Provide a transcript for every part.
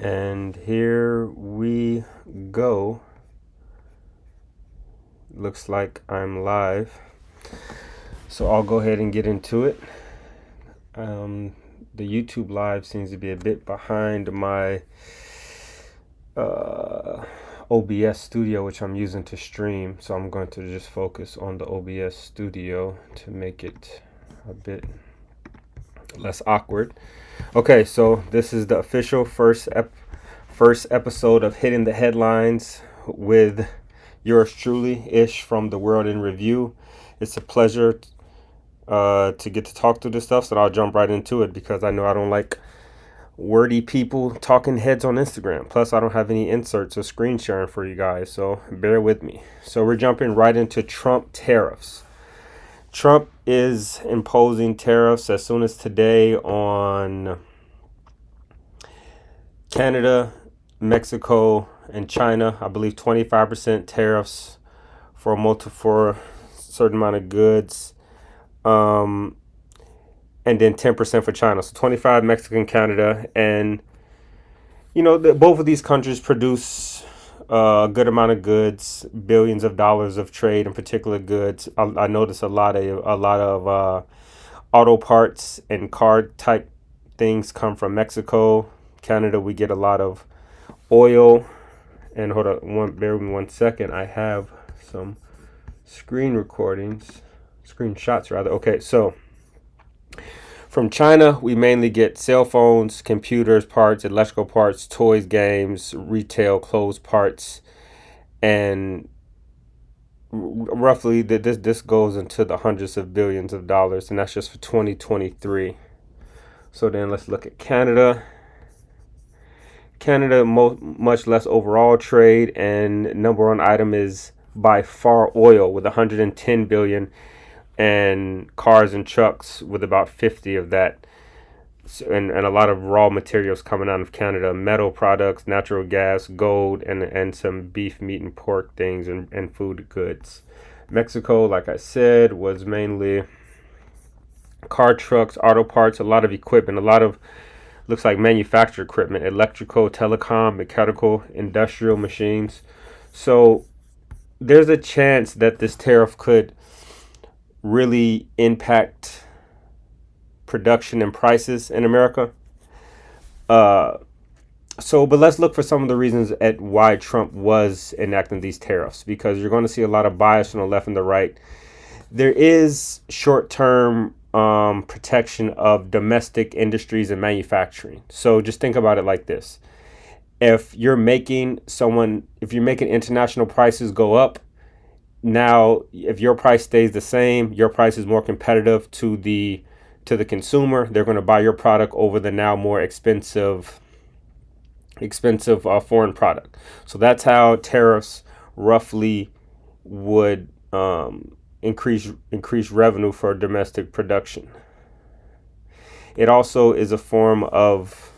And here we go. Looks like I'm live. So I'll go ahead and get into it. The YouTube live seems to be a bit behind my OBS studio, which I'm using to stream. So I'm going to just focus on the OBS studio to make it a bit less awkward. Okay, so this is the official first episode of Hitting the Headlines with yours truly, Ish from The World in Review. It's a pleasure to get to talk through this stuff, so I'll jump right into it because I know I don't like wordy people talking heads on Instagram. Plus, I don't have any inserts or screen sharing for you guys, so bear with me. So we're jumping right into Trump tariffs. Trump is imposing tariffs as soon as today on Canada, Mexico, and China. I believe 25% tariffs for a certain amount of goods, and then 10% for China. So 25 Mexican, Canada, and both of these countries produce a good amount of goods, billions of dollars of trade in particular goods. I notice a lot of auto parts and car type things come from Mexico. Canada, we get a lot of oil. And hold on, bear with me 1 second. I have some screenshots rather. Okay, so from China, we mainly get cell phones, computers, parts, electrical parts, toys, games, retail, clothes parts, and roughly this goes into the hundreds of billions of dollars, and that's just for 2023. So then let's look at Canada. Canada, much less overall trade, and number one item is by far oil with 110 billion, and cars and trucks with about 50 of that, and a lot of raw materials coming out of Canada, metal products, natural gas, gold, and some beef, meat, and pork things, and food goods. Mexico, like I said, was mainly car, trucks, auto parts, a lot of equipment, a lot of looks like manufactured equipment, electrical, telecom, mechanical, industrial machines. So there's a chance that this tariff could really impact production and prices in America. But let's look for some of the reasons at why Trump was enacting these tariffs, because you're going to see a lot of bias from the left and the right. There is short-term protection of domestic industries and manufacturing. So just think about it like this. If you're making international prices go up, now if your price stays the same, your price is more competitive to the consumer. They're going to buy your product over the now more expensive foreign product. So that's how tariffs roughly would increase revenue for domestic production. It also is a form of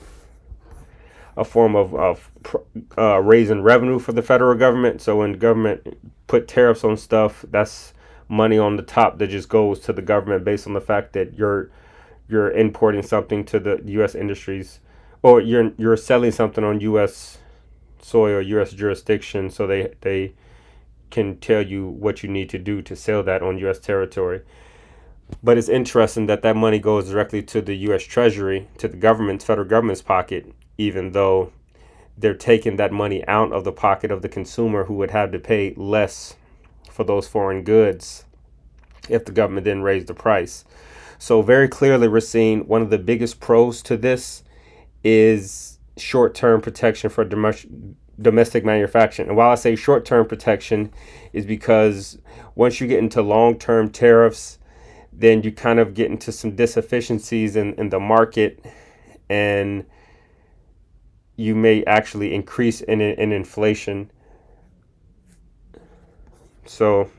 raising revenue for the federal government. So when the government put tariffs on stuff, that's money on the top that just goes to the government based on the fact that you're importing something to the U.S. industries, or you're selling something on U.S. soil, U.S. jurisdiction. So they can tell you what you need to do to sell that on U.S. territory. But it's interesting that money goes directly to the U.S. Treasury, to the federal government's pocket, even though they're taking that money out of the pocket of the consumer, who would have to pay less for those foreign goods if the government didn't raise the price. So very clearly, we're seeing one of the biggest pros to this is short-term protection for domestic manufacturing. And while I say short-term protection, is because once you get into long-term tariffs, then you kind of get into some deficiencies in the market, and you may actually increase in inflation. So,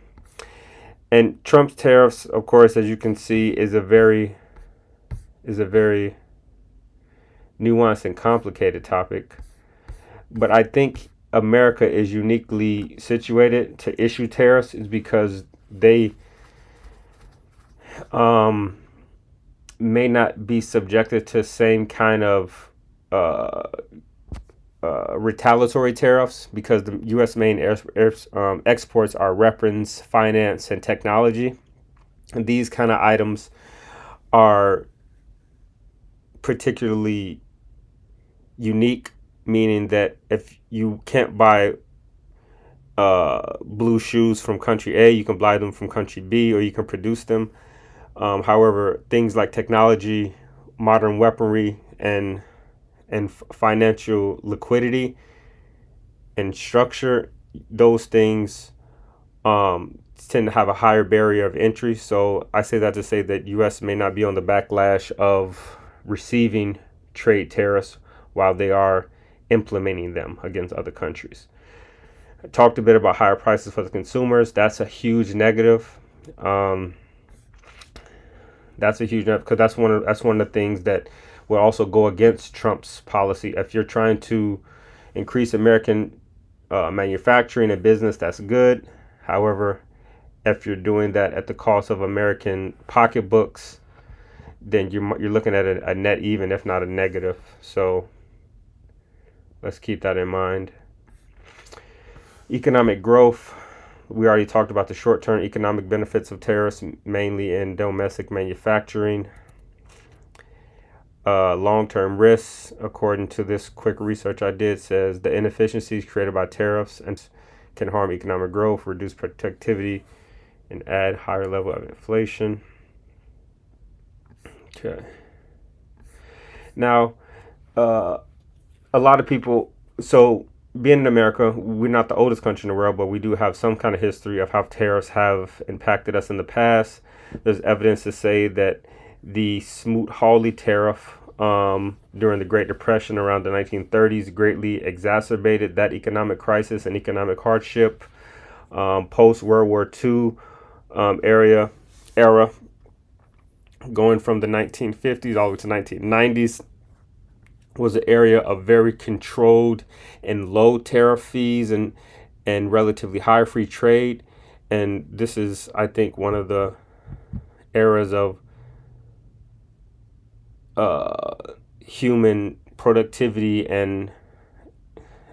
and Trump's tariffs, of course, as you can see, is a very nuanced and complicated topic. But I think America is uniquely situated to issue tariffs, is because they may not be subjected to the same kind of retaliatory tariffs because the U.S. main exports are weapons, finance, and technology. And these kind of items are particularly unique, meaning that if you can't buy blue shoes from country A, you can buy them from country B, or you can produce them. However, things like technology, modern weaponry, and financial liquidity and structure, those things tend to have a higher barrier of entry. So I say that to say that U.S. may not be on the backlash of receiving trade tariffs while they are implementing them against other countries. I talked a bit about higher prices for the consumers. That's a huge negative. That's a huge negative because that's one of the things that will also go against Trump's policy. If you're trying to increase American manufacturing and business, that's good. However, if you're doing that at the cost of American pocketbooks, then you're looking at a net even, if not a negative. So let's keep that in mind. Economic growth. We already talked about the short-term economic benefits of tariffs, mainly in domestic manufacturing. Long-term risks, according to this quick research I did, says the inefficiencies created by tariffs and can harm economic growth, reduce productivity, and add higher level of inflation. Okay. Now, a lot of people, so being in America, we're not the oldest country in the world, but we do have some kind of history of how tariffs have impacted us in the past. There's evidence to say that the Smoot-Hawley tariff during the Great Depression around the 1930s greatly exacerbated that economic crisis and economic hardship. Post-World War II era, going from the 1950s all the way to 1990s, was an area of very controlled and low tariff fees and relatively high free trade. And this is, I think, one of the eras of human productivity and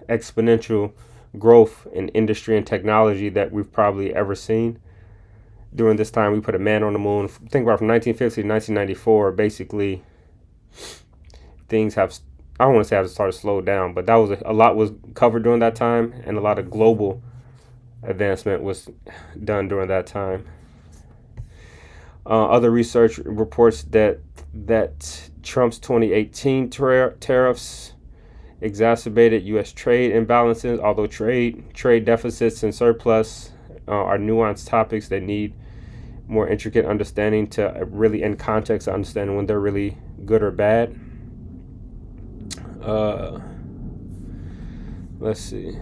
exponential growth in industry and technology that we've probably ever seen. During this time, we put a man on the moon. Think about from 1950 to 1994, basically, things have, I don't want to say have started to slow down, but that was a lot was covered during that time, and a lot of global advancement was done during that time. Other research reports that Trump's 2018 tariffs exacerbated U.S. trade imbalances. Although trade deficits and surplus are nuanced topics that need more intricate understanding to really, in context, to understand when they're really good or bad. Let's see.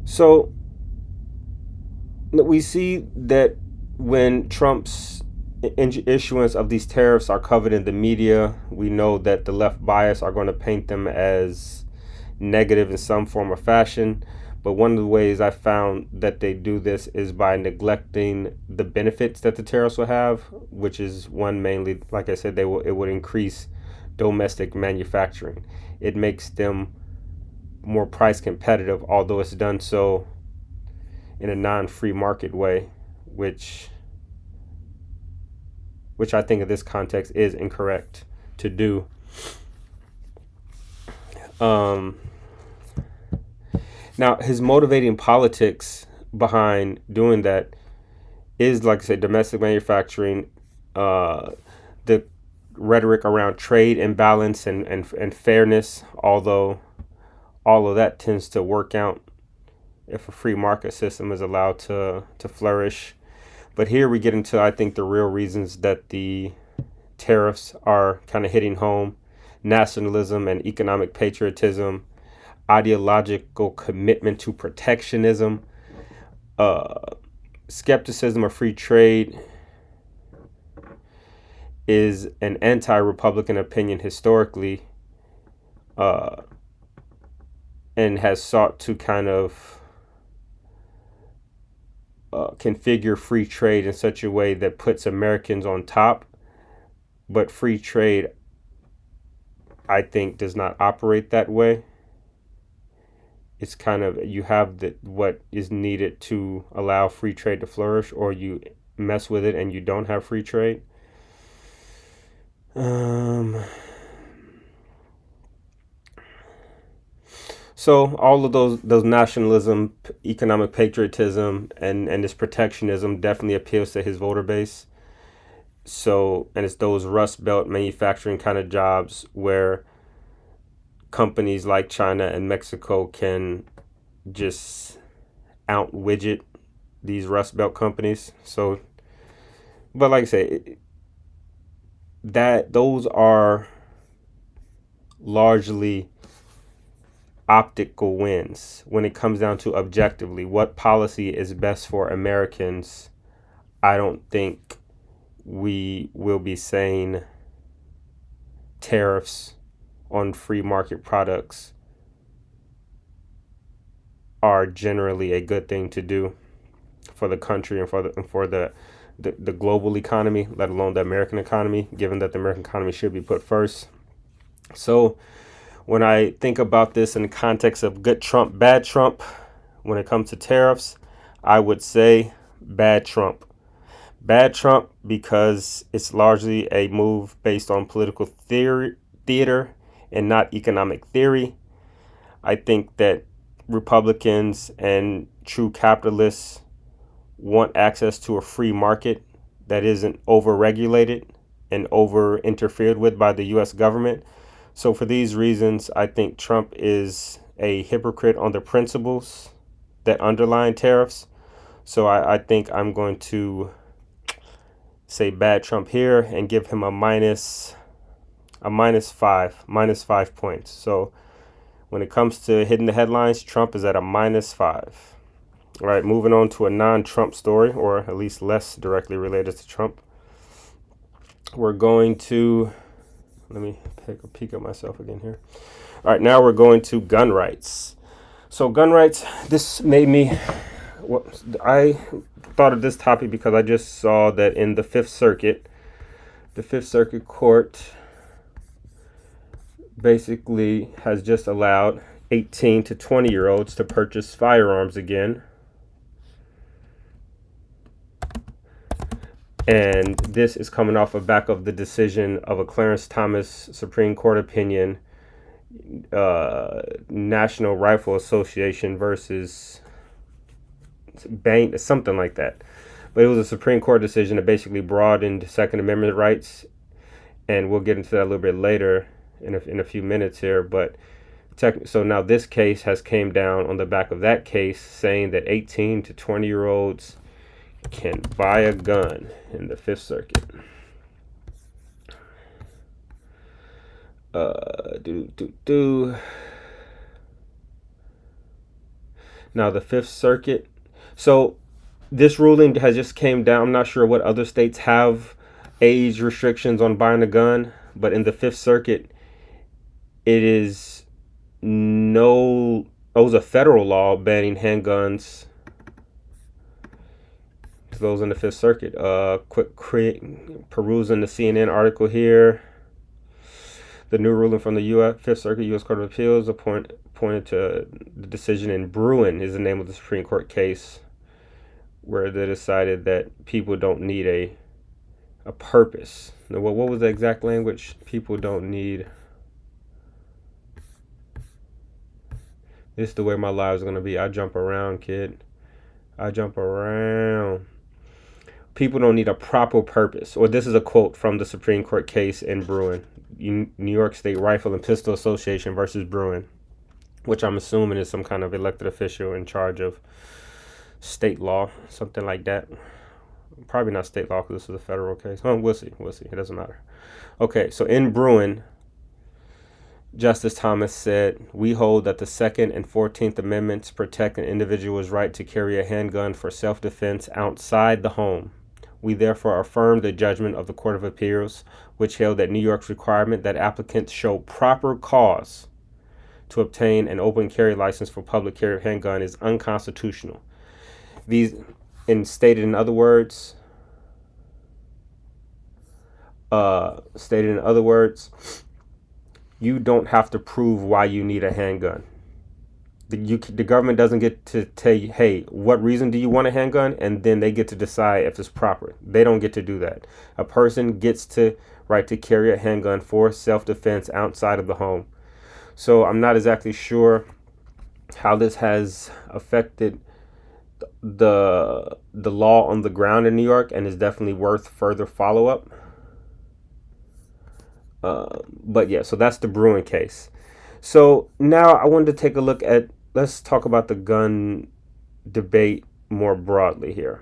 So we see that when Trump's issuance of these tariffs are covered in the media, we know that the left bias are going to paint them as negative in some form or fashion. But one of the ways I found that they do this is by neglecting the benefits that the tariffs will have, which is one, mainly, like I said, it would increase domestic manufacturing. It makes them more price competitive, although it's done so in a non-free market way, which I think in this context is incorrect to do. Now, his motivating politics behind doing that is, like I said, domestic manufacturing, the rhetoric around trade imbalance and fairness, although all of that tends to work out if a free market system is allowed to flourish. But here we get into, I think, the real reasons that the tariffs are kind of hitting home: nationalism and economic patriotism, ideological commitment to protectionism, skepticism of free trade is an anti-Republican opinion historically, and has sought to kind of configure free trade in such a way that puts Americans on top. But free trade, I think, does not operate that way. It's kind of, you have what is needed to allow free trade to flourish, or you mess with it and you don't have free trade. So all of those nationalism, economic patriotism, and this protectionism definitely appeals to his voter base. So, and it's those Rust Belt manufacturing kind of jobs where companies like China and Mexico can just out widget these Rust Belt companies. So, but like I say, those are largely optical wins. When it comes down to objectively what policy is best for Americans, I don't think we will be saying tariffs on free market products are generally a good thing to do for the country and for the global economy, let alone the American economy, given that the American economy should be put first. So when I think about this in the context of good Trump, bad Trump, when it comes to tariffs, I would say bad Trump. Bad Trump because it's largely a move based on political theater and not economic theory. I think that Republicans and true capitalists want access to a free market that isn't overregulated and over interfered with by the U.S. government. So for these reasons, I think Trump is a hypocrite on the principles that underline tariffs. So I think I'm going to say bad Trump here and give him a minus 5 points. So when it comes to hitting the headlines, Trump is at a -5. All right, moving on to a non-Trump story, or at least less directly related to Trump. We're going to, let me take a peek at myself again here. All right, now we're going to gun rights. So gun rights, this made me, I thought of this topic because I just saw that in the Fifth Circuit Court basically has just allowed 18 to 20-year-olds to purchase firearms again. And this is coming off the back of the decision of a Clarence Thomas Supreme Court opinion, National Rifle Association versus Bank, something like that. But it was a Supreme Court decision that basically broadened Second Amendment rights. And we'll get into that a little bit later in a few minutes here. But so now this case has came down on the back of that case, saying that 18 to 20-year-olds can buy a gun in the Fifth Circuit. Now the Fifth Circuit. So this ruling has just came down. I'm not sure what other states have age restrictions on buying a gun, but in the Fifth Circuit, it was a federal law banning handguns. Those in the Fifth Circuit. Quick perusing the CNN article here. The new ruling from the Fifth Circuit U.S. Court of Appeals pointed to the decision in Bruin is the name of the Supreme Court case, where they decided that people don't need a purpose. Now, what was the exact language? People don't need. This is the way my lives are going to be. I jump around, kid. I jump around. People don't need a proper purpose. Or this is a quote from the Supreme Court case in Bruin, New York State Rifle and Pistol Association versus Bruin, which I'm assuming is some kind of elected official in charge of state law, something like that. Probably not state law because this is a federal case. We'll see. It doesn't matter. Okay, so in Bruin, Justice Thomas said, "We hold that the Second and 14th Amendments protect an individual's right to carry a handgun for self-defense outside the home. We therefore affirm the judgment of the Court of Appeals, which held that New York's requirement that applicants show proper cause to obtain an open carry license for public carry of handgun is unconstitutional." In and stated in other words, stated in other words, you don't have to prove why you need a handgun. The government doesn't get to tell you, hey, what reason do you want a handgun? And then they get to decide if it's proper. They don't get to do that. A person gets to right to carry a handgun for self-defense outside of the home. So I'm not exactly sure how this has affected the law on the ground in New York, and is definitely worth further follow-up. But yeah, so that's the Bruen case. So now I wanted to take a look at, let's talk about the gun debate more broadly here.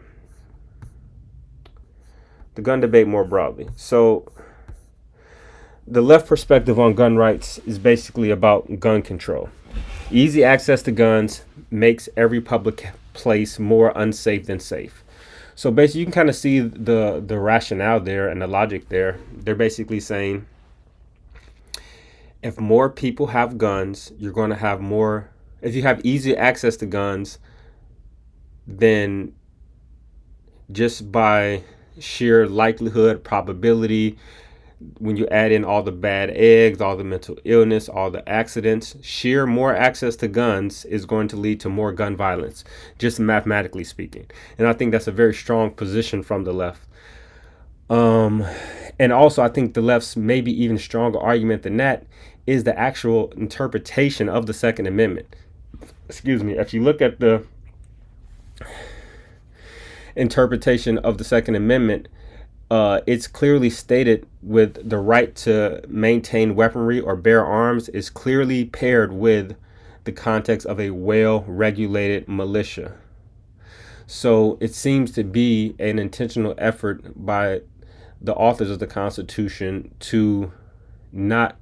The gun debate more broadly. So the left perspective on gun rights is basically about gun control. Easy access to guns makes every public place more unsafe than safe. So basically, you can kind of see the rationale there and the logic there. They're basically saying, if more people have guns, you're going to have more. If you have easy access to guns, then just by sheer likelihood, probability, when you add in all the bad eggs, all the mental illness, all the accidents, sheer more access to guns is going to lead to more gun violence, just mathematically speaking. And I think that's a very strong position from the left. And also, I think the left's maybe even stronger argument than that is the actual interpretation of the Second Amendment. Excuse me. If you look at the interpretation of the Second Amendment, it's clearly stated with the right to maintain weaponry or bear arms is clearly paired with the context of a well-regulated militia. So it seems to be an intentional effort by the authors of the Constitution to not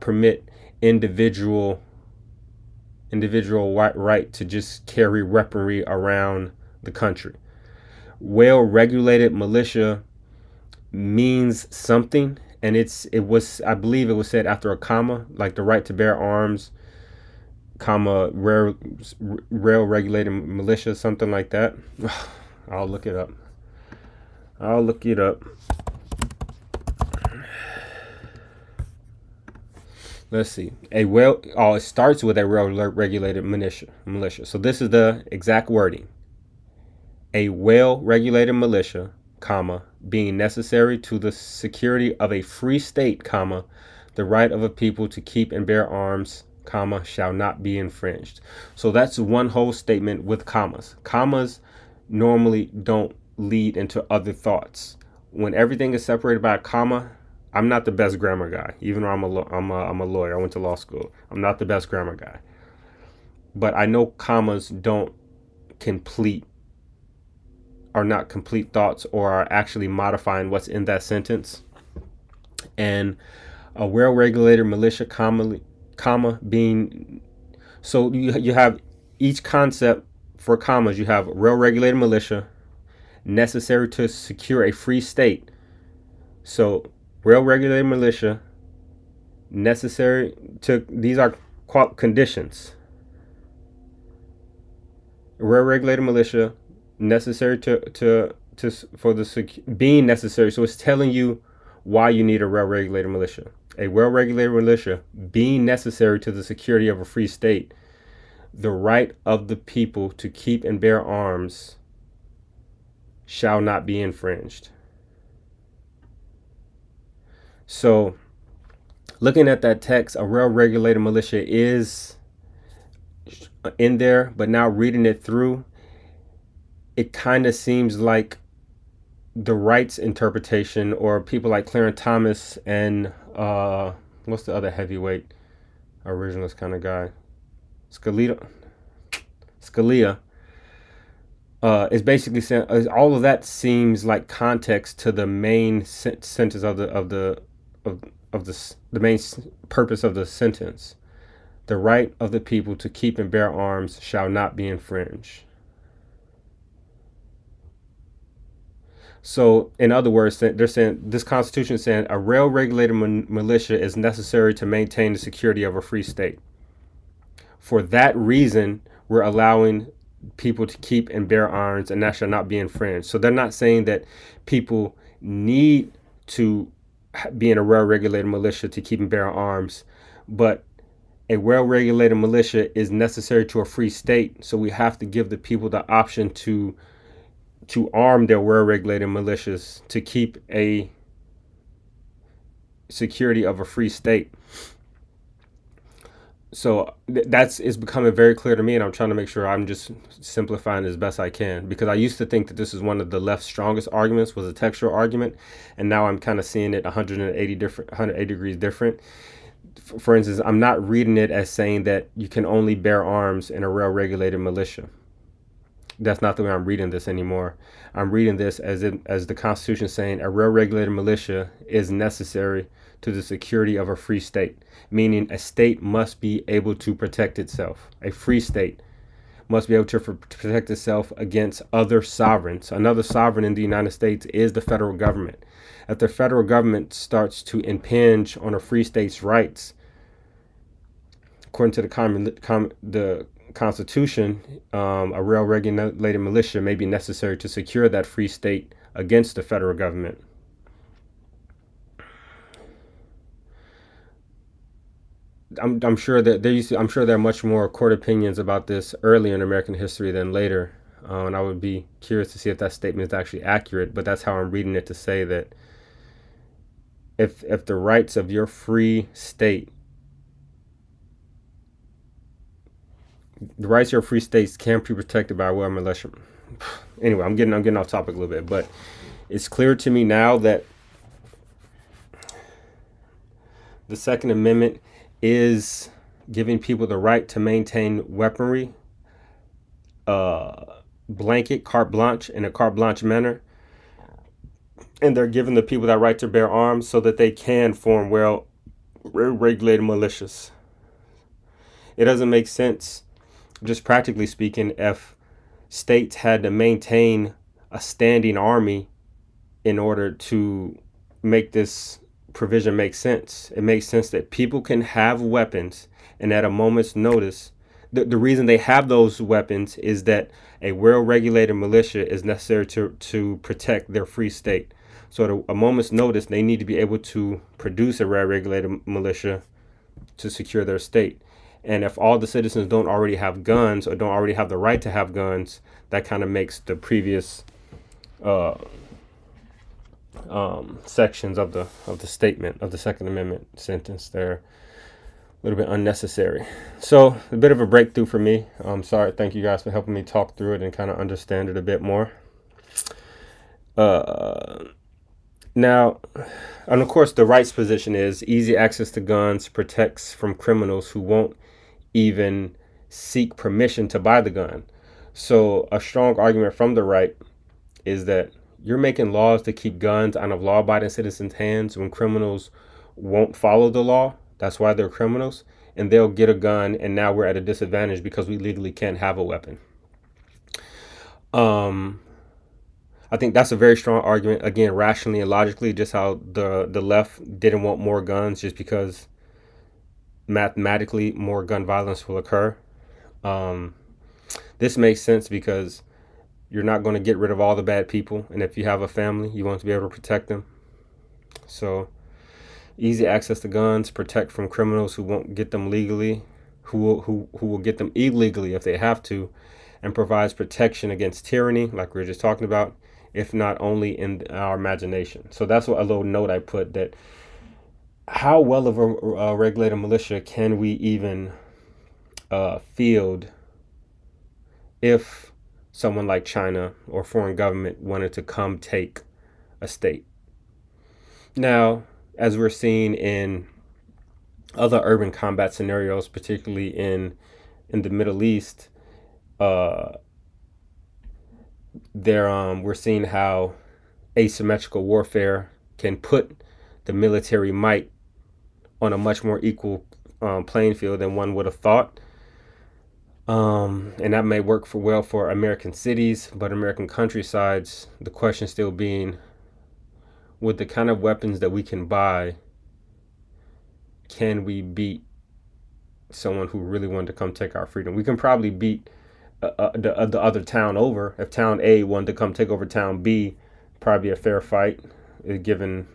permit individual right to just carry weaponry around the country. Well-regulated militia means something, and I believe it was said after a comma, like the right to bear arms, comma, regulated militia, something like that. I'll look it up. Let's see. It starts with a well-regulated militia. So this is the exact wording. A well-regulated militia, comma, being necessary to the security of a free state, comma, the right of a people to keep and bear arms, comma, shall not be infringed. So that's one whole statement with commas. Commas normally don't lead into other thoughts. When everything is separated by a comma, I'm not the best grammar guy, even though I'm a lawyer. I went to law school. I'm not the best grammar guy. But I know commas are not complete thoughts or are actually modifying what's in that sentence. And a well-regulated militia, comma being, so you have each concept for commas. You have well-regulated militia, necessary to secure a free state. So well-regulated militia, necessary to, these are conditions. Well-regulated militia, necessary being necessary. So it's telling you why you need a well-regulated militia. A well-regulated militia being necessary to the security of a free state, the right of the people to keep and bear arms shall not be infringed. So looking at that text, a well-regulated militia is in there, but now reading it through, it kind of seems like the rights interpretation, or people like Clarence Thomas and what's the other heavyweight originalist kind of guy, Scalia is basically saying all of that seems like context to the main sentence of the main purpose of the sentence. The right of the people to keep and bear arms shall not be infringed. So, in other words, they're saying this Constitution is saying a well-regulated militia is necessary to maintain the security of a free state. For that reason, we're allowing people to keep and bear arms, and that shall not be infringed. So they're not saying that people need to be in a well-regulated militia to keep and bear arms, but a well-regulated militia is necessary to a free state. So we have to give the people the option to arm their well-regulated militias to keep a security of a free state. So that's it's becoming very clear to me, and I'm trying to make sure I'm just simplifying as best I can, because I used to think that this is one of the left's strongest arguments, was a textual argument, and now I'm kind of seeing it 180 degrees different. For instance, I'm not reading it as saying that you can only bear arms in a well-regulated militia. That's not the way I'm reading this anymore. I'm reading this as the Constitution saying a well-regulated militia is necessary to the security of a free state, meaning a state must be able to protect itself. A free state must be able to protect itself against other sovereigns. Another sovereign in the United States is the federal government. If the federal government starts to impinge on a free state's rights, according to the Constitution, a well-regulated militia may be necessary to secure that free state against the federal government. I'm sure that I'm sure there are much more court opinions about this early in American history than later, and I would be curious to see if that statement is actually accurate. But that's how I'm reading it, to say that if the rights of your free state, the rights of your free states can be protected by a well militia. Anyway, I'm getting off topic a little bit, but it's clear to me now that the Second Amendment is giving people the right to maintain weaponry, blanket, carte blanche, in a carte blanche manner. And they're giving the people that right to bear arms so that they can form well-regulated militias. It doesn't make sense, just practically speaking, if states had to maintain a standing army in order to make this provision make sense. It makes sense that people can have weapons, and at a moment's notice, the reason they have those weapons is that a well-regulated militia is necessary to protect their free state. So at a moment's notice, they need to be able to produce a well-regulated militia to secure their state. And if all the citizens don't already have guns, or don't already have the right to have guns, that kind of makes the previous sections of the statement of the Second Amendment sentence there a little bit unnecessary. So a bit of a breakthrough for me. I'm sorry. Thank you guys for helping me talk through it and kind of understand it a bit more. Now, and of course, the rights position is easy access to guns protects from criminals who won't even seek permission to buy the gun. So a strong argument from the right is that you're making laws to keep guns out of law-abiding citizens' hands when criminals won't follow the law. That's why they're criminals, and they'll get a gun, and now we're at a disadvantage because we legally can't have a weapon. I think that's a very strong argument, again, rationally and logically, just how the left didn't want more guns just because mathematically more gun violence will occur. This makes sense because you're not going to get rid of all the bad people, and if you have a family, you want to be able to protect them. So easy access to guns protect from criminals who won't get them legally, who will get them illegally if they have to, and provides protection against tyranny, like we were just talking about, if not only in our imagination. So that's what a little note I put, that how well of a regulated militia can we even field if someone like China or foreign government wanted to come take a state? Now, as we're seeing in other urban combat scenarios, particularly in the Middle East, we're seeing how asymmetrical warfare can put the military might on a much more equal playing field than one would have thought. And that may work well for American cities, but American countrysides, the question still being, with the kind of weapons that we can buy, can we beat someone who really wanted to come take our freedom? We can probably beat the other town over. If town A wanted to come take over town B, probably a fair fight, given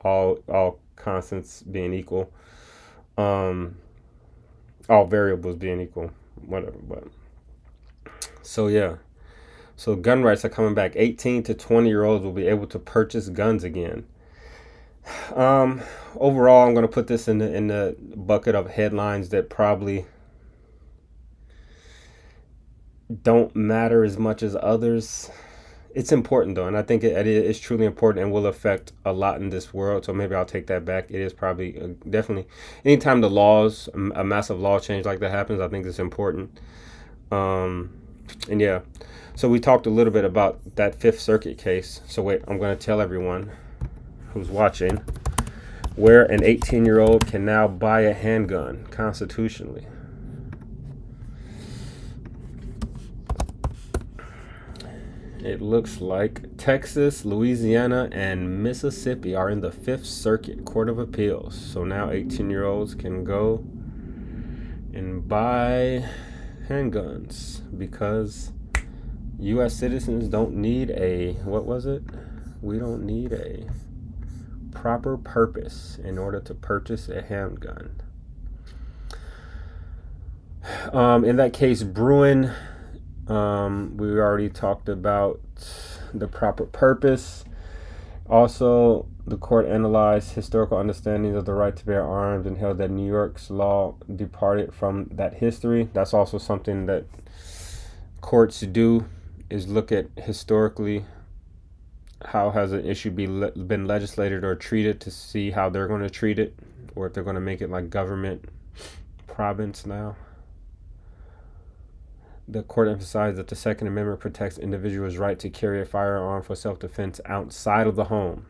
all constants being equal, um, all variables being equal, whatever. But so yeah, so gun rights are coming back. 18 to 20-year-olds will be able to purchase guns again. Um, Overall, I'm gonna put this in the bucket of headlines that probably don't matter as much as others. It's important though, and I think it is truly important and will affect a lot in this world. So maybe I'll take that back. It is probably definitely anytime a massive law change like that happens, I think it's important. And yeah, so we talked a little bit about that Fifth Circuit case. So wait, I'm going to tell everyone who's watching where an 18-year-old can now buy a handgun constitutionally. It looks like Texas, Louisiana, and Mississippi are in the Fifth Circuit Court of Appeals. So now 18-year-olds can go and buy handguns because U.S. citizens don't need we don't need a proper purpose in order to purchase a handgun. In that case, Bruin, we already talked about the proper purpose. Also, the court analyzed historical understandings of the right to bear arms and held that New York's law departed from that history. That's also something that courts do, is look at historically how has an issue been legislated or treated to see how they're going to treat it, or if they're going to make it like government province now. The court emphasized that the Second Amendment protects individuals' right to carry a firearm for self-defense outside of the home.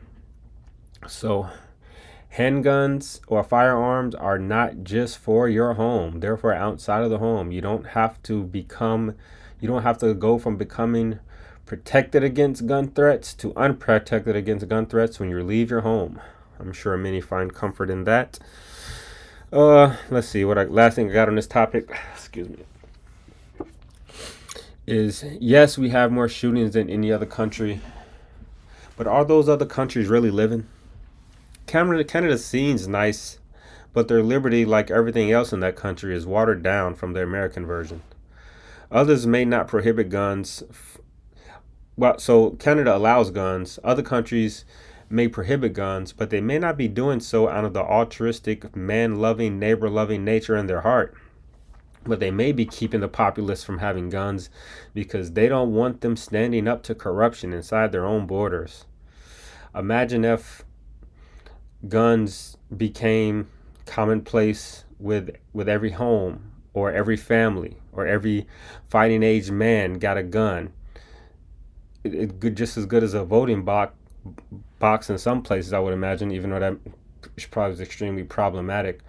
So handguns or firearms are not just for your home. They're for outside of the home. You don't have to go from becoming protected against gun threats to unprotected against gun threats when you leave your home. I'm sure many find comfort in that. Let's see last thing I got on this topic. Excuse me. Is yes, we have more shootings than any other country, but are those other countries really living? Canada seems nice, but their liberty, like everything else in that country, is watered down from the American version. Others may not prohibit guns. So Canada allows guns. Other countries may prohibit guns, but they may not be doing so out of the altruistic, man-loving, neighbor-loving nature in their heart. But they may be keeping the populace from having guns because they don't want them standing up to corruption inside their own borders. Imagine if guns became commonplace with every home or every family or every fighting age man got a gun. It just as good as a voting box in some places, I would imagine, even though that probably is extremely problematic.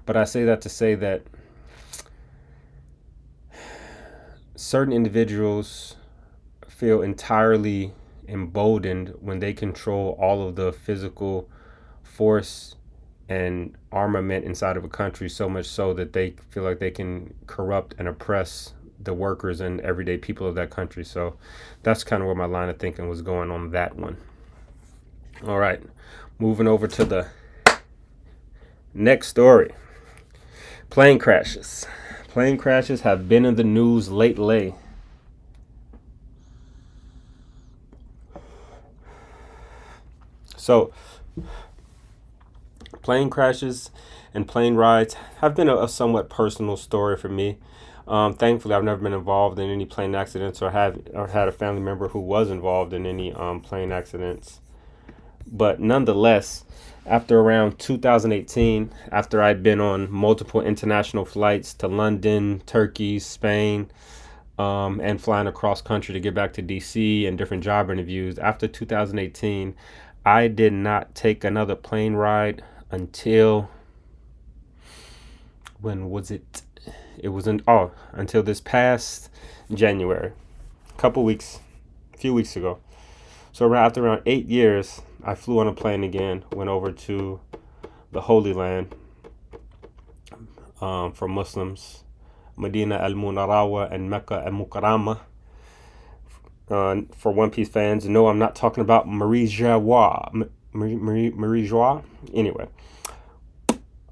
But I say that to say that certain individuals feel entirely emboldened when they control all of the physical force and armament inside of a country, so much so that they feel like they can corrupt and oppress the workers and everyday people of that country. So that's kind of where my line of thinking was going on that one. All right, moving over to the next story. Plane crashes. Plane crashes have been in the news lately. So, plane crashes and plane rides have been a somewhat personal story for me. Thankfully, I've never been involved in any plane accidents or had a family member who was involved in any plane accidents. But nonetheless, after around 2018, after I'd been on multiple international flights to London, Turkey, Spain, and flying across country to get back to DC and different job interviews, after 2018, I did not take another plane ride until, when was it? It was until this past January, a few weeks ago. So after around 8 years, I flew on a plane again, went over to the Holy Land for Muslims, Medina Al Munawwara, and Mecca Al Mukarramah. For One Piece fans, no, I'm not talking about Marie Joie. Marie Joie? Anyway.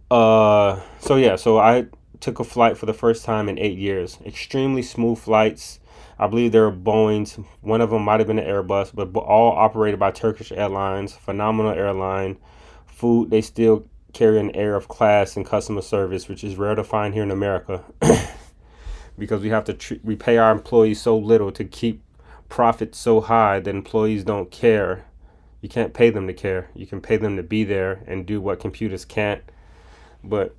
So I took a flight for the first time in 8 years. Extremely smooth flights. I believe there were Boeings. One of them might have been an Airbus, but all operated by Turkish Airlines. Phenomenal airline. Food, they still carry an air of class and customer service, which is rare to find here in America. Because we pay our employees so little to keep profits so high that employees don't care. You can't pay them to care. You can pay them to be there and do what computers can't. But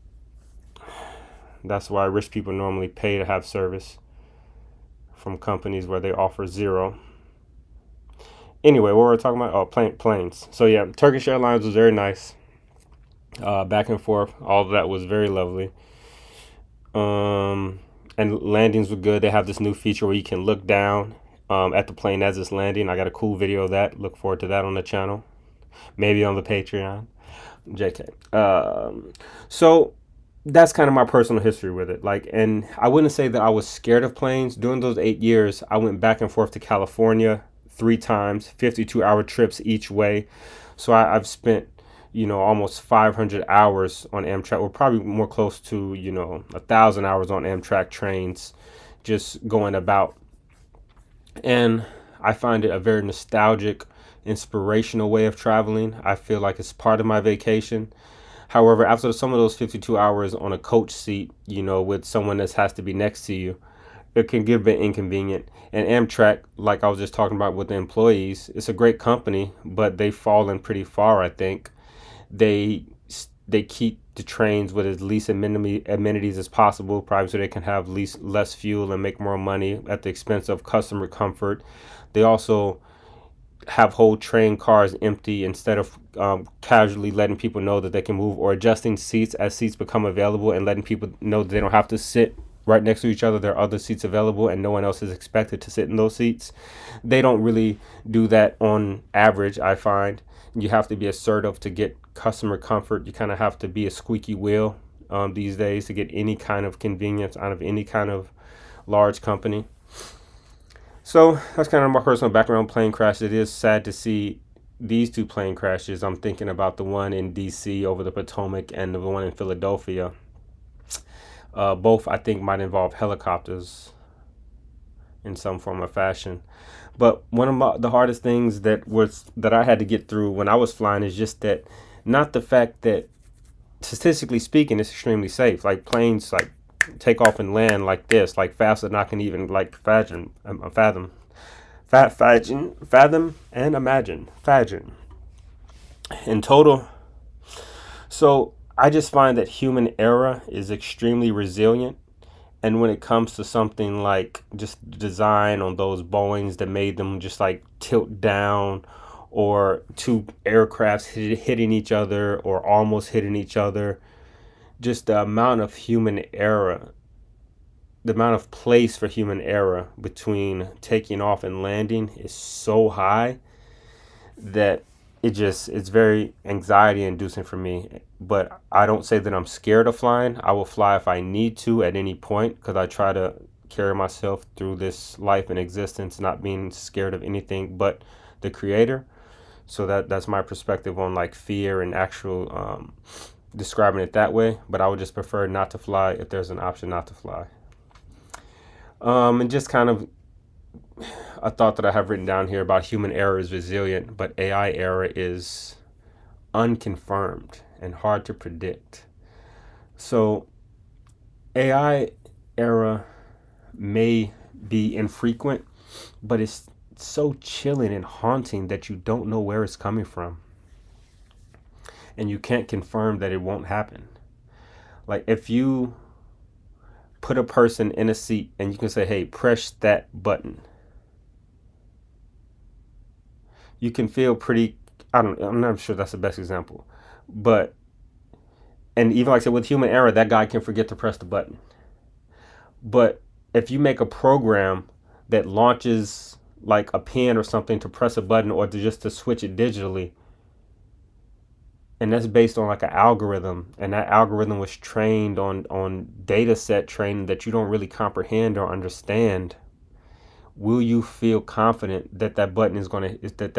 that's why rich people normally pay to have service from companies where they offer zero. Anyway, what were we talking about? Oh, planes. So yeah, Turkish Airlines was very nice. Back and forth, all of that was very lovely. And landings were good. They have this new feature where you can look down at the plane as it's landing. I got a cool video of that. Look forward to that on the channel. Maybe on the Patreon. JK. So that's kind of my personal history with it. And I wouldn't say that I was scared of planes. During those 8 years, I went back and forth to California 3 times, 52-hour trips each way. So I've spent, almost 500 hours on Amtrak, or probably more close to, 1,000 hours on Amtrak trains, just going about. And I find it a very nostalgic, inspirational way of traveling. I feel like it's part of my vacation. However, after some of those 52 hours on a coach seat, with someone that has to be next to you, it can get a bit inconvenient. And Amtrak, like I was just talking about with the employees, it's a great company, but they've fallen pretty far, I think. They keep the trains with as least amenities as possible, probably so they can have less fuel and make more money at the expense of customer comfort. They also have whole train cars empty instead of casually letting people know that they can move, or adjusting seats as seats become available and letting people know that they don't have to sit right next to each other. There are other seats available and no one else is expected to sit in those seats. They don't really do that on average, I find. You have to be assertive to get customer comfort. You kind of have to be a squeaky wheel these days to get any kind of convenience out of any kind of large company. So that's kind of my personal background, plane crash. It is sad to see these 2 plane crashes. I'm thinking about the one in DC over the Potomac and the one in Philadelphia. Both, I think, might involve helicopters in some form or fashion. But one of the hardest things that I had to get through when I was flying is just that, not the fact that, statistically speaking, it's extremely safe. Like planes, take off and land like this, faster than I can even fathom and imagine in total. So I just find that human error is extremely resilient. And when it comes to something like just design on those Boeings that made them just tilt down, or 2 aircrafts hitting each other or almost hitting each other, just the amount of human error, the amount of place for human error between taking off and landing is so high that it's very anxiety inducing for me. But I don't say that I'm scared of flying. I will fly if I need to at any point, because I try to carry myself through this life and existence not being scared of anything but the Creator. So that's my perspective on fear and actual describing it that way. But I would just prefer not to fly if there's an option not to fly. And just kind of a thought that I have written down here about human error is resilient, but AI error is unconfirmed and hard to predict. So AI error may be infrequent, but it's so chilling and haunting that you don't know where it's coming from. And you can't confirm that it won't happen. If you put a person in a seat and you can say, hey, press that button, you can feel pretty, I'm not sure that's the best example, but, and even like I said, with human error, that guy can forget to press the button. But if you make a program that launches a pen or something to press a button, or to switch it digitally, and that's based on like an algorithm, and that algorithm was trained on data set training that you don't really comprehend or understand. Will you feel confident that that button is going to is that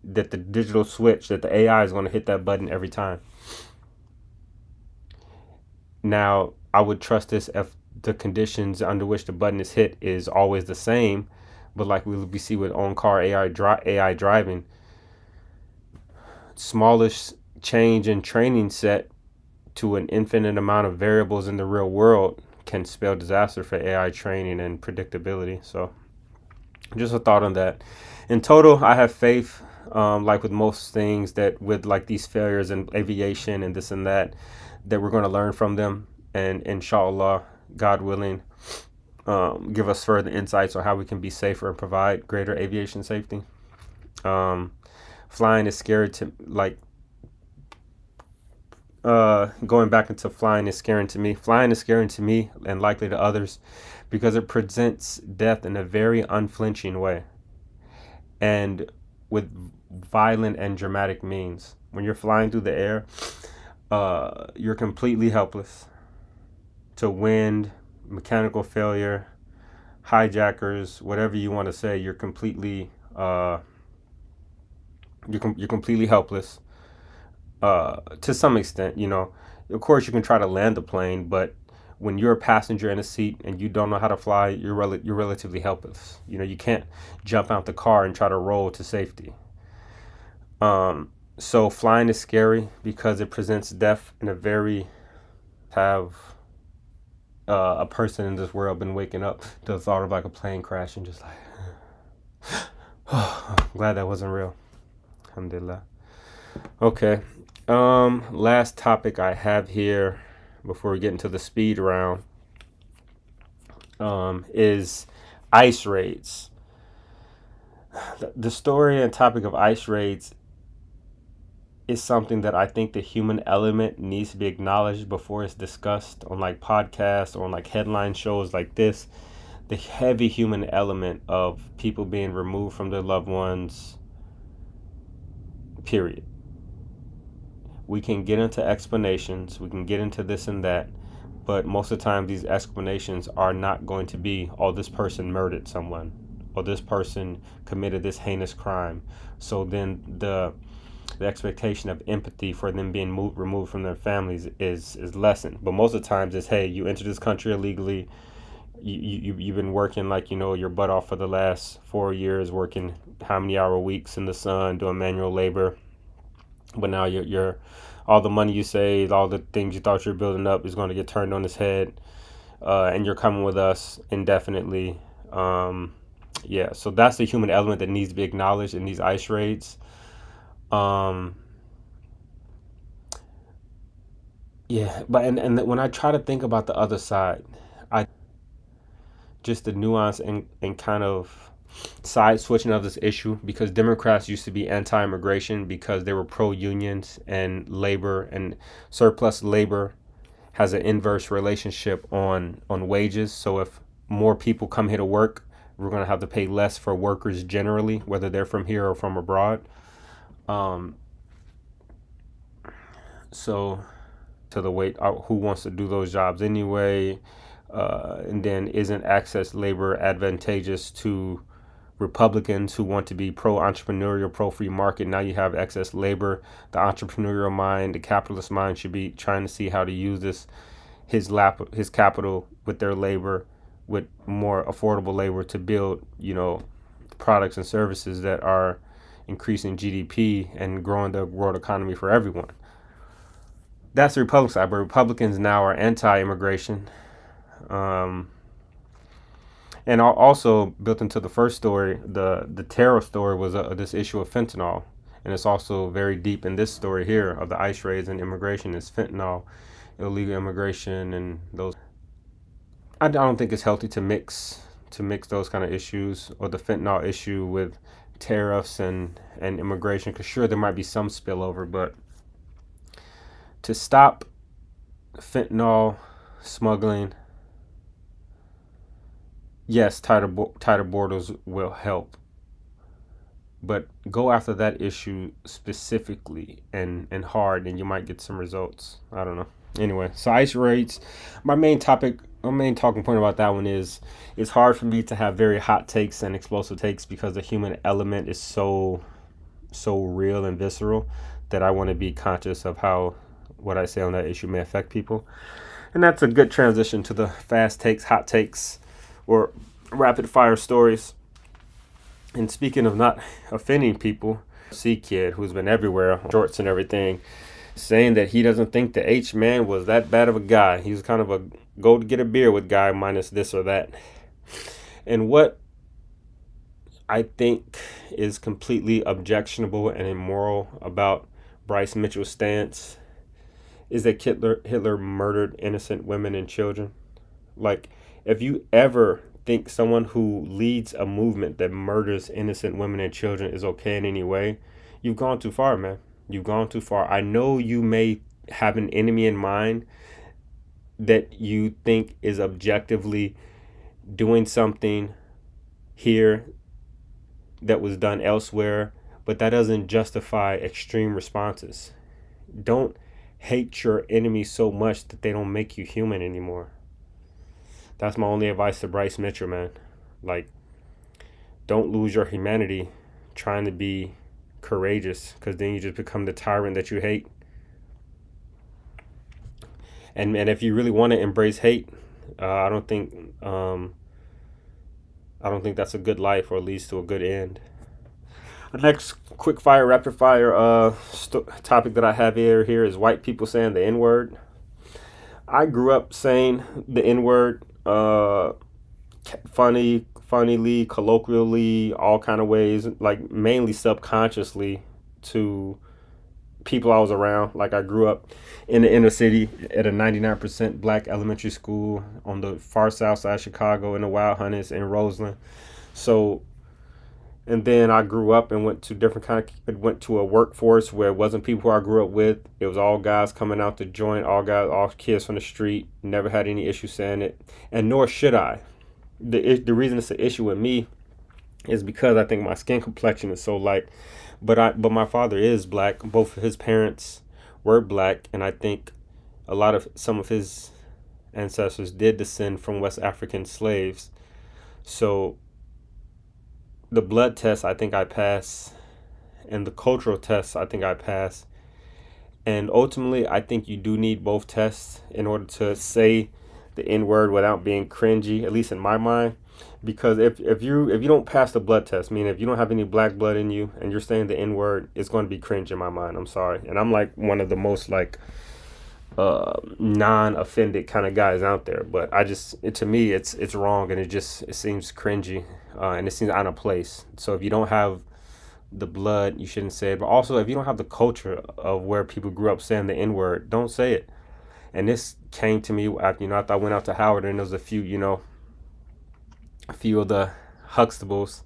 the digital switch, that the AI is going to hit that button every time? Now, I would trust this if the conditions under which the button is hit is always the same, but like we see with on-car AI driving, smallest change in training set to an infinite amount of variables in the real world can spell disaster for AI training and predictability. So, just a thought on that. In total, I have faith, like with most things, that with like these failures in aviation and this and that, that we're going to learn from them, and inshallah, God willing, give us further insights on how we can be safer and provide greater aviation safety. Um, Flying is scary to like. Going back into flying is scary to me. Flying is scary to me and likely to others because it presents death in a very unflinching way and with violent and dramatic means. When you're flying through the air, you're completely helpless to wind, mechanical failure, hijackers, whatever you want to say. You're completely you're completely helpless to some extent. You know, of course, you can try to land the plane, but when you're a passenger in a seat and you don't know how to fly, you're relatively helpless. You know, you can't jump out the car and try to roll to safety. So flying is scary because it presents death in a very have a person in this world been waking up to the thought of like a plane crash and just like, oh, I'm glad that wasn't real. Alhamdulillah. Okay. Last topic I have here before we get into the speed round is ICE raids. The story and topic of ICE raids is something that I think the human element needs to be acknowledged before it's discussed on like podcasts or on like headline shows like this. The heavy human element of people being removed from their loved ones, period. We can get into explanations, we can get into this and that, but most of the time these explanations are not going to be, oh, this person murdered someone, or this person committed this heinous crime. So then the expectation of empathy for them being removed from their families is lessened. But most of the times it's, hey, you entered this country illegally, you've been working like, you know, your butt off for the last 4 years, working how many hour weeks in the sun doing manual labor, but now you're all the money you saved, all the things you thought you were building up is going to get turned on its head, and you're coming with us indefinitely. Yeah, so that's the human element that needs to be acknowledged in these ICE raids. Um, yeah, but and when I try to think about the other side, I just the nuance and kind of side switching of this issue, because Democrats used to be anti-immigration because they were pro-unions and labor, and surplus labor has an inverse relationship on wages. So if more people come here to work, we're going to have to pay less for workers generally, whether they're from here or from abroad. Um, so to the weight, who wants to do those jobs anyway? And then isn't access labor advantageous to Republicans who want to be pro-entrepreneurial, pro-free market? Now you have excess labor. The entrepreneurial mind, the capitalist mind, should be trying to see how to use his capital with their labor, with more affordable labor, to build, you know, products and services that are increasing GDP and growing the world economy for everyone. That's the Republican side, but Republicans now are anti-immigration. Um, And also built into the first story, the terror story was this issue of fentanyl, and it's also very deep in this story here of the ICE raids and immigration is fentanyl, illegal immigration, and those. I don't think it's healthy to mix those kind of issues, or the fentanyl issue, with tariffs and immigration, because sure there might be some spillover, but to stop fentanyl smuggling, yes, tighter borders will help, but go after that issue specifically and hard, and you might get some results. I don't know. Anyway, so ICE rates. My main talking point about that one is it's hard for me to have very hot takes and explosive takes because the human element is so real and visceral that I want to be conscious of how what I say on that issue may affect people. And that's a good transition to the fast takes, hot takes, or rapid fire stories. And speaking of not offending people, C Kid, who's been everywhere, shorts and everything, saying that he doesn't think the H man was that bad of a guy. He was kind of a go to get a beer with guy minus this or that. And what I think is completely objectionable and immoral about Bryce Mitchell's stance is that Hitler murdered innocent women and children. Like, if you ever think someone who leads a movement that murders innocent women and children is okay in any way, you've gone too far, man. You've gone too far. I know you may have an enemy in mind that you think is objectively doing something here that was done elsewhere, but that doesn't justify extreme responses. Don't hate your enemy so much that they don't make you human anymore. That's my only advice to Bryce Mitchell, man. Like, don't lose your humanity trying to be courageous, because then you just become the tyrant that you hate. And if you really want to embrace hate, I don't think that's a good life or leads to a good end. The next quick fire, rapid fire topic that I have here is white people saying the N word. I grew up saying the N word, funnily, colloquially, all kind of ways, like mainly subconsciously to people I was around. Like, I grew up in the inner city at a 99% black elementary school on the far south side of Chicago in the Wild Hunters in Roseland. So, and then I grew up and went to a workforce where it wasn't people who I grew up with. It was all guys coming out to join, all kids from the street. Never had any issue saying it, and nor should I. The reason it's an issue with me is because I think my skin complexion is so light. But my father is black. Both of his parents were black, and I think some of his ancestors did descend from West African slaves. So the blood test, I think I pass, and the cultural tests, I think I pass. And ultimately, I think you do need both tests in order to say the N word without being cringy, at least in my mind. Because if you don't pass the blood test, meaning if you don't have any black blood in you and you're saying the N word, it's going to be cringe in my mind. I'm sorry, and I'm like one of the most like non-offended kind of guys out there. But to me, it's wrong, and it seems cringy, and it seems out of place. So if you don't have the blood, you shouldn't say it. But also, if you don't have the culture of where people grew up saying the N word, don't say it. And this came to me after I went out to Howard, and there was a few of the Huxtables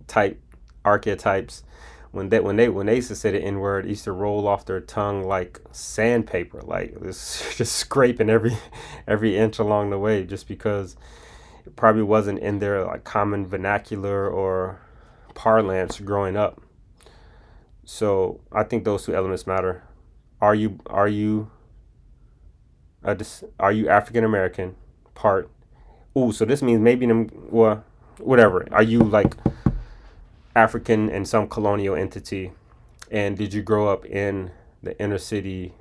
type archetypes when they used to say the N word, used to roll off their tongue like sandpaper, like it's just scraping every inch along the way, just because it probably wasn't in their like common vernacular or parlance growing up. So I think those two elements matter. Are you African American? Part. Ooh, so this means maybe well, whatever. Are you like African in some colonial entity? And did you grow up in the inner city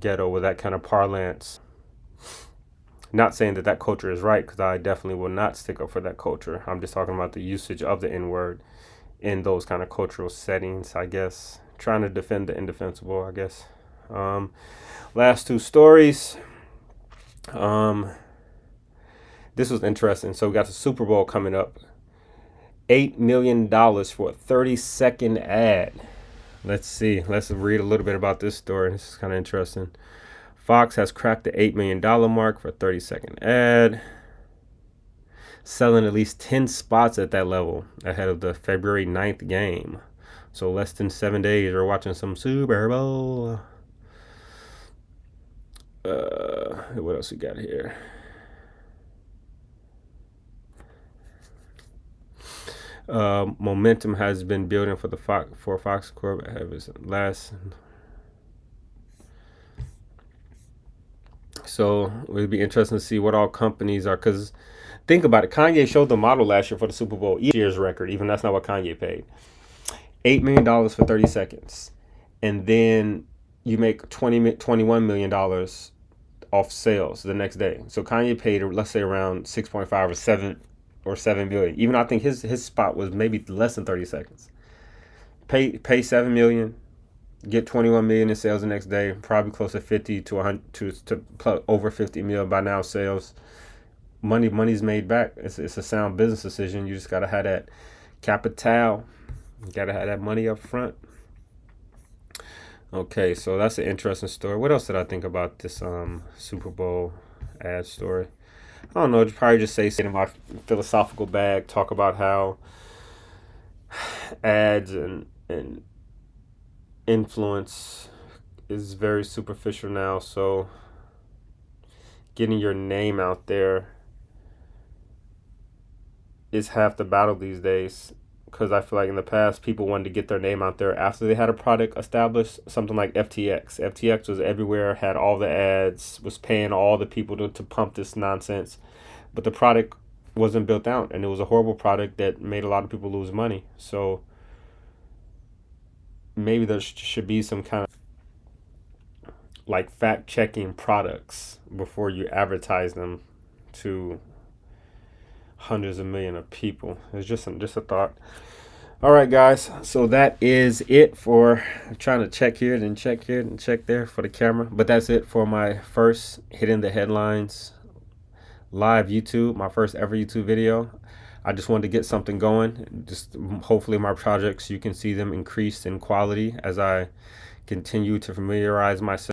ghetto with that kind of parlance? Not saying that culture is right, because I definitely will not stick up for that culture. I'm just talking about the usage of the N word in those kind of cultural settings, I guess. Trying to defend the indefensible, I guess. Last two stories. This was interesting. So we got the Super Bowl coming up. $8 million for a 30-second ad. Let's see. Let's read a little bit about this story. This is kind of interesting. Fox has cracked the $8 million mark for a 30-second ad, selling at least 10 spots at that level ahead of the February 9th game. So less than 7 days, we're watching some Super Bowl. What else we got here? Momentum has been building for Fox Corp. So it'd be interesting to see what all companies are. Because think about it, Kanye showed the model last year for the Super Bowl. Each year's record, even that's not what Kanye paid. $8 million for 30 seconds, and then you make $21 million off sales the next day. So Kanye paid, let's say, around 6.5 or 7 billion. Even I think his spot was maybe less than 30 seconds. Pay 7 million, get 21 million in sales the next day. Probably close to 50 to 100 to over 50 million by now sales. Money's made back. It's a sound business decision. You just gotta have that capital. You gotta have that money up front. Okay, so that's an interesting story. What else did I think about this Super Bowl ad story? I don't know. Probably just say sit in my philosophical bag, talk about how ads and influence is very superficial now. So getting your name out there is half the battle these days. Because I feel like in the past, people wanted to get their name out there after they had a product established. Something like FTX. FTX was everywhere, had all the ads, was paying all the people to pump this nonsense. But the product wasn't built out, and it was a horrible product that made a lot of people lose money. So maybe there should be some kind of like fact-checking products before you advertise them to hundreds of millions of people. It's just a thought. All right, guys. So that is it for I'm trying to check here, then check here, and check there for the camera. But that's it for my first Hitting the Headlines live YouTube, my first ever YouTube video. I just wanted to get something going. Just hopefully my projects, you can see them increase in quality as I continue to familiarize myself